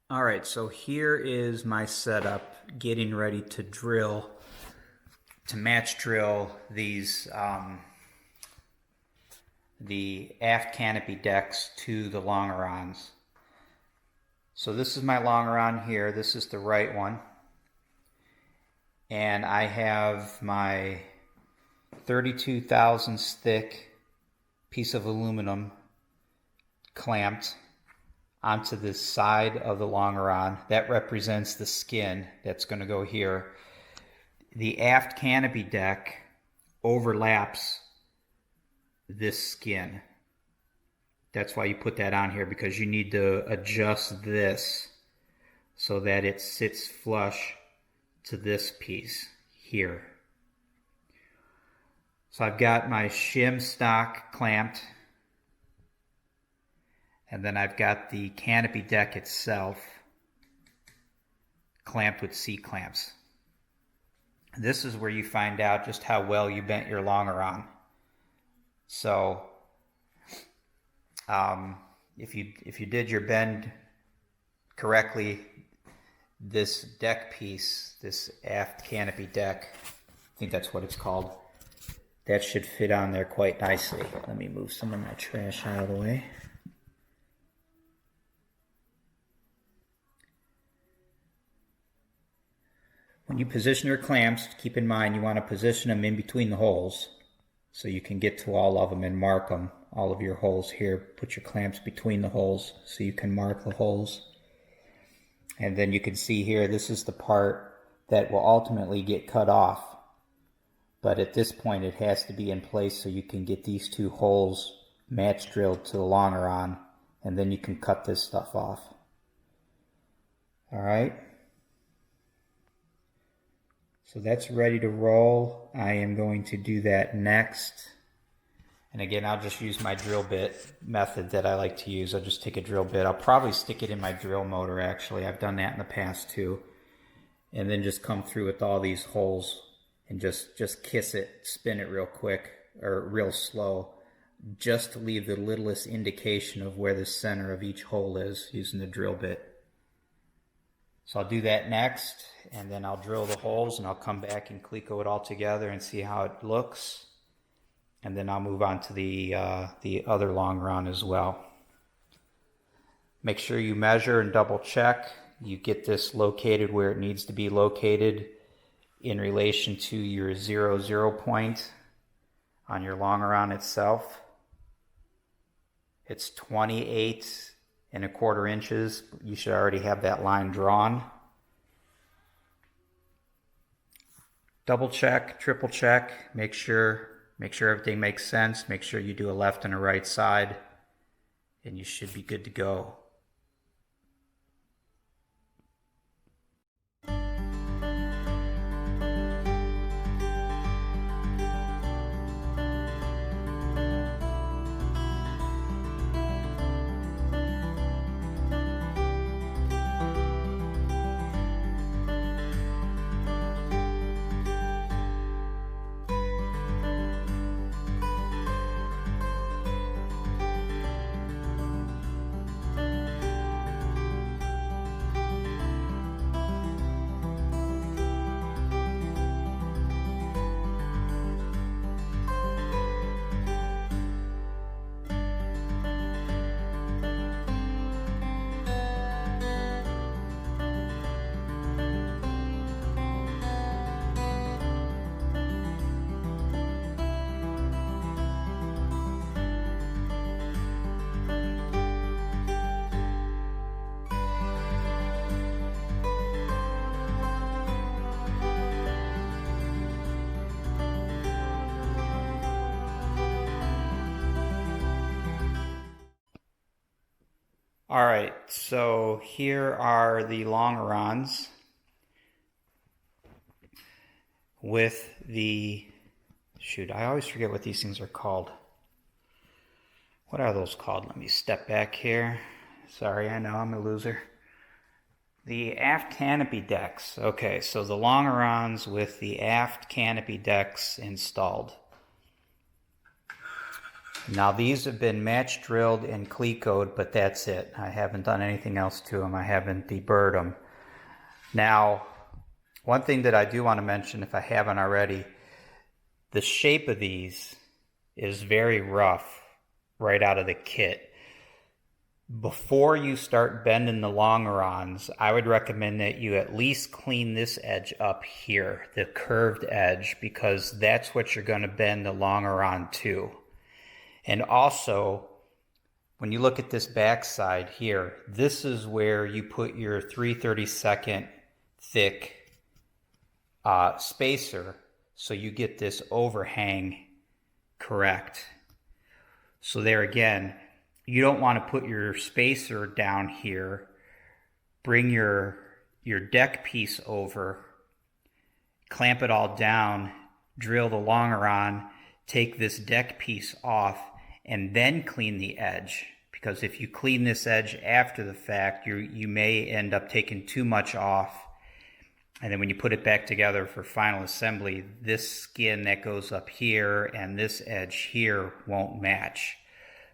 All right, so here is my setup, getting ready to drill, to match drill these, the aft canopy decks to the longerons. So this is my longeron here, this is the right one. And I have my 32 thousandths thick piece of aluminum clamped onto the side of the longeron. That represents the skin that's going to go here. The aft canopy deck overlaps this skin. That's why you put that on here, because you need to adjust this so that it sits flush to this piece here. So I've got my shim stock clamped, and then I've got the canopy deck itself clamped with C-clamps. This is where you find out just how well you bent your longeron. So if you did your bend correctly, this deck piece, this aft canopy deck, I think that's what it's called, that should fit on there quite nicely. Let me move some of my trash out of the way. When you position your clamps, keep in mind you want to position them in between the holes so you can get to all of them and mark them. All of your holes here, put your clamps between the holes so you can mark the holes. And then you can see here, this is the part that will ultimately get cut off. But at this point it has to be in place so you can get these two holes match drilled to the longeron, and then you can cut this stuff off. Alright. So that's ready to roll. I am going to do that next. And again, I'll just use my drill bit method that I like to use. I'll just take a drill bit. I'll probably stick it in my drill motor, actually. I've done that in the past too. And then just come through with all these holes and just kiss it, spin it real quick or real slow, just to leave the littlest indication of where the center of each hole is using the drill bit. So I'll do that next, and then I'll drill the holes, and I'll come back and cleco it all together and see how it looks. And then I'll move on to the other longeron as well. Make sure you measure and double check. You get this located where it needs to be located in relation to your 0 point on your longeron itself. It's 28¼ inches. You should already have that line drawn. Double check, triple check, make sure everything makes sense. Make sure you do a left and a right side, and you should be good to go. All right, so here are the longerons with the, shoot, I always forget what these things are called. What are those called? Let me step back here. Sorry, I know I'm a loser. The aft canopy decks. Okay, so the longerons with the aft canopy decks installed. Now these have been match drilled and clecoed, but that's it. I haven't done anything else to them. I haven't deburred them. Now, one thing that I do want to mention, if I haven't already, the shape of these is very rough right out of the kit. Before you start bending the longerons, I would recommend that you at least clean this edge up here, the curved edge, because that's what you're going to bend the longeron to. And also, when you look at this back side here, this is where you put your 3/32 thick spacer, so you get this overhang correct. So there again, you don't want to put your spacer down here, bring your deck piece over, clamp it all down, drill the longeron, take this deck piece off, and then clean the edge. Because if you clean this edge after the fact, you may end up taking too much off. And then when you put it back together for final assembly, this skin that goes up here and this edge here won't match.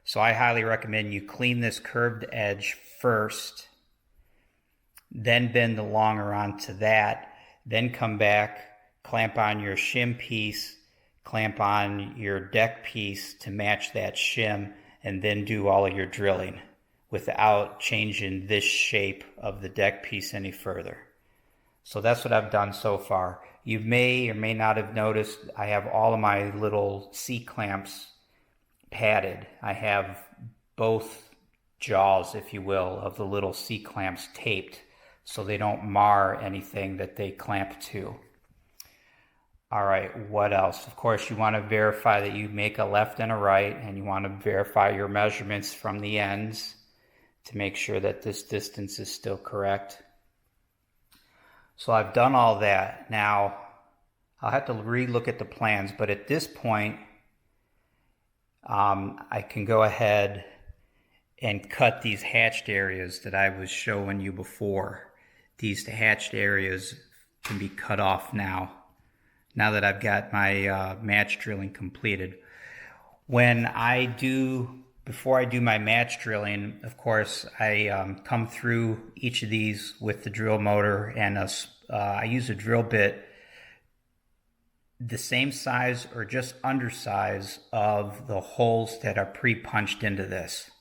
So I highly recommend you clean this curved edge first, then bend the longeron to that, then come back, clamp on your shim piece, clamp on your deck piece to match that shim, and then do all of your drilling without changing this shape of the deck piece any further. So that's what I've done so far. You may or may not have noticed I have all of my little C-clamps padded. I have both jaws, if you will, of the little C-clamps taped so they don't mar anything that they clamp to. All right, what else? Of course, you want to verify that you make a left and a right, and you want to verify your measurements from the ends to make sure that this distance is still correct. So I've done all that. Now, I'll have to re-look at the plans, but at this point, I can go ahead and cut these hatched areas that I was showing you before. These hatched areas can be cut off now that I've got my match drilling completed. Before I do my match drilling, of course, I come through each of these with the drill motor, and I use a drill bit the same size or just undersize of the holes that are pre-punched into this.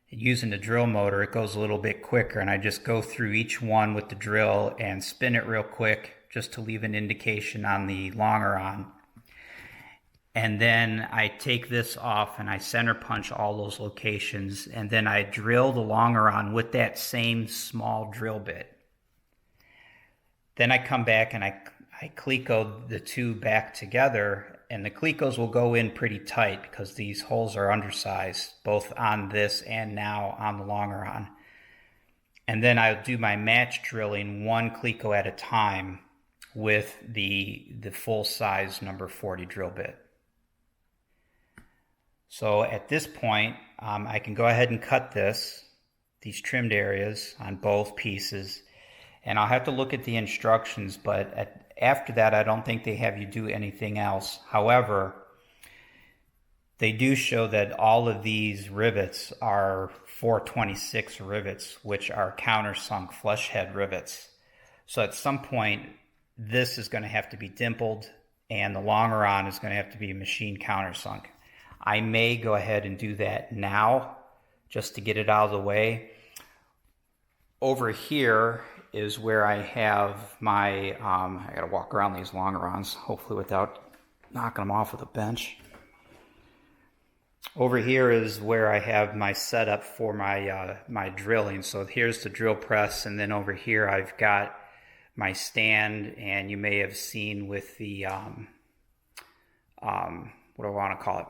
Using the drill motor, it goes a little bit quicker, and I just go through each one with the drill and spin it real quick just to leave an indication on the longeron. And then I take this off and I center punch all those locations, and then I drill the longeron with that same small drill bit. Then I come back and I cleco the two back together, and the clecos will go in pretty tight because these holes are undersized, both on this and now on the longeron. And then I'll do my match drilling one cleco at a time with the full size number 40 drill bit. So at this point, I can go ahead and cut these trimmed areas on both pieces, and I'll have to look at the instructions, but after that, I don't think they have you do anything else. However, they do show that all of these rivets are 426 rivets, which are countersunk flush head rivets. So at some point, this is going to have to be dimpled, and the longeron is going to have to be machine countersunk. I may go ahead and do that now just to get it out of the way. Over here is where I have my, I gotta walk around these longerons, hopefully without knocking them off of the bench. Over here is where I have my setup for my, my drilling. So here's the drill press, and then over here I've got my stand, and you may have seen with the, what do I want to call it?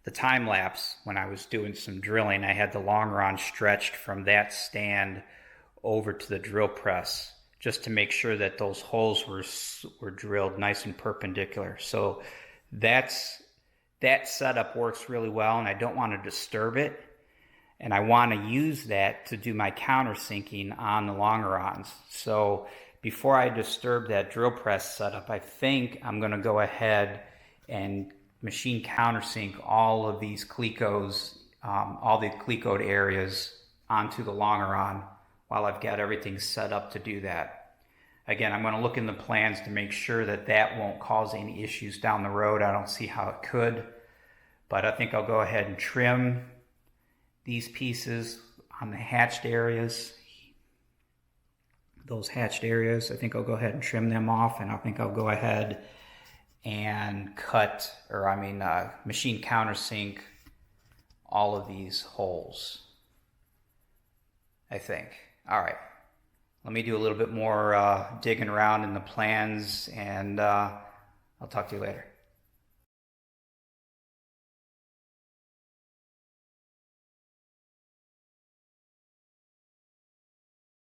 The time lapse, when I was doing some drilling, I had the longeron stretched from that stand over to the drill press just to make sure that those holes were drilled nice and perpendicular. So that setup works really well, and I don't want to disturb it. And I want to use that to do my countersinking on the longerons. So before I disturb that drill press setup, I think I'm going to go ahead and machine countersink all of these clecos, all the clecoed areas onto the longeron while I've got everything set up to do that. Again, I'm going to look in the plans to make sure that that won't cause any issues down the road. I don't see how it could, but I think I'll go ahead and trim these pieces on the hatched areas. Those hatched areas, I think I'll go ahead and trim them off, and I think I'll go ahead and cut, or machine countersink all of these holes, I think. All right, let me do a little bit more digging around in the plans, and I'll talk to you later.